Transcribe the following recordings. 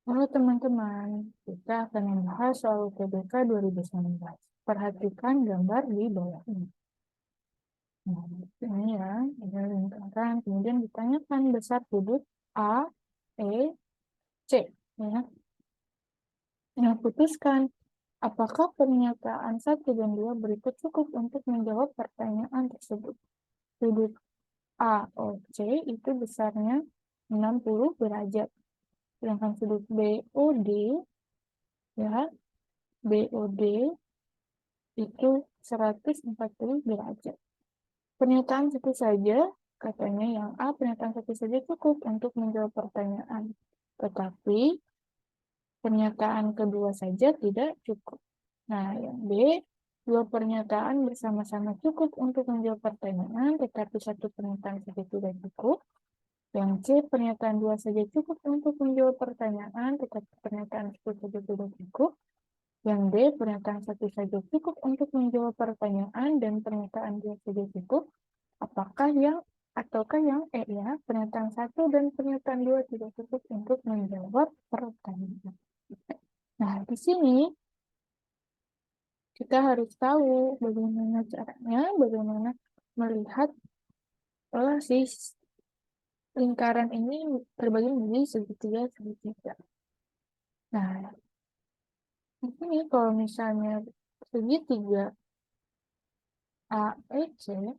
Halo teman-teman, kita akan membahas soal UTBK 2019. Perhatikan gambar di bawah ini. Nah, ini ya, ada lingkaran, kemudian ditanyakan besar sudut A, E, C. Ya. Yang putuskan, apakah pernyataan 1 dan 2 berikut cukup untuk menjawab pertanyaan tersebut? Sudut AOC itu besarnya 60 derajat. Sedangkan sudut BOD, ya, BOD itu 140 derajat. Pernyataan satu saja, katanya yang A, pernyataan satu saja cukup untuk menjawab pertanyaan. Tetapi pernyataan kedua saja tidak cukup. Nah, yang B, dua pernyataan bersama-sama cukup untuk menjawab pertanyaan, tetapi satu pernyataan saja tidak cukup. Yang C, pernyataan dua saja cukup untuk menjawab pertanyaan, tetapi pernyataan satu saja tidak cukup. Yang D, pernyataan satu saja cukup untuk menjawab pertanyaan dan pernyataan dua saja cukup. Apakah yang ataukah yang E ya, pernyataan satu dan pernyataan dua tidak cukup untuk menjawab pertanyaan. Nah, di sini kita harus tahu bagaimana caranya, bagaimana melihat si lingkaran ini terbagi menjadi segitiga. Nah, di sini kalau misalnya segitiga AEC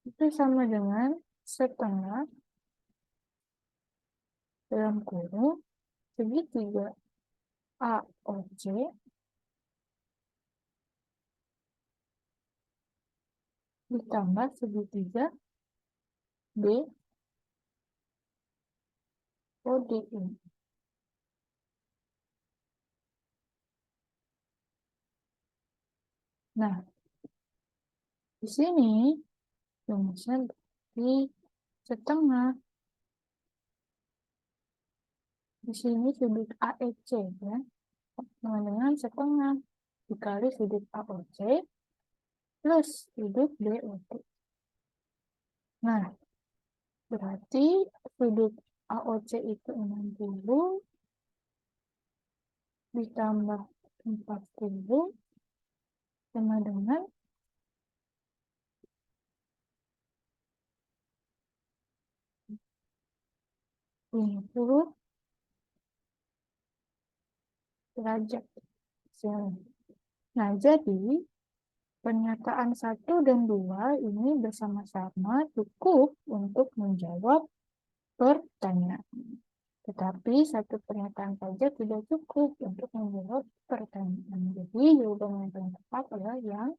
itu sama dengan setengah dalam kurung segitiga AOC ditambah segitiga BODI. Nah, di sini rumusnya di setengah. Di sini sudut AEC ya, sama dengan setengah dikali sudut AOC plus sudut BOD. Nah, berarti sudut AOC itu 60 ditambah 40 sama dengan 50 derajat. Nah, jadi pernyataan 1 dan 2 ini bersama-sama cukup untuk menjawab pertanyaan. Tetapi satu pernyataan saja tidak cukup untuk menjawab pertanyaan. Jadi jawaban yang paling tepat adalah yang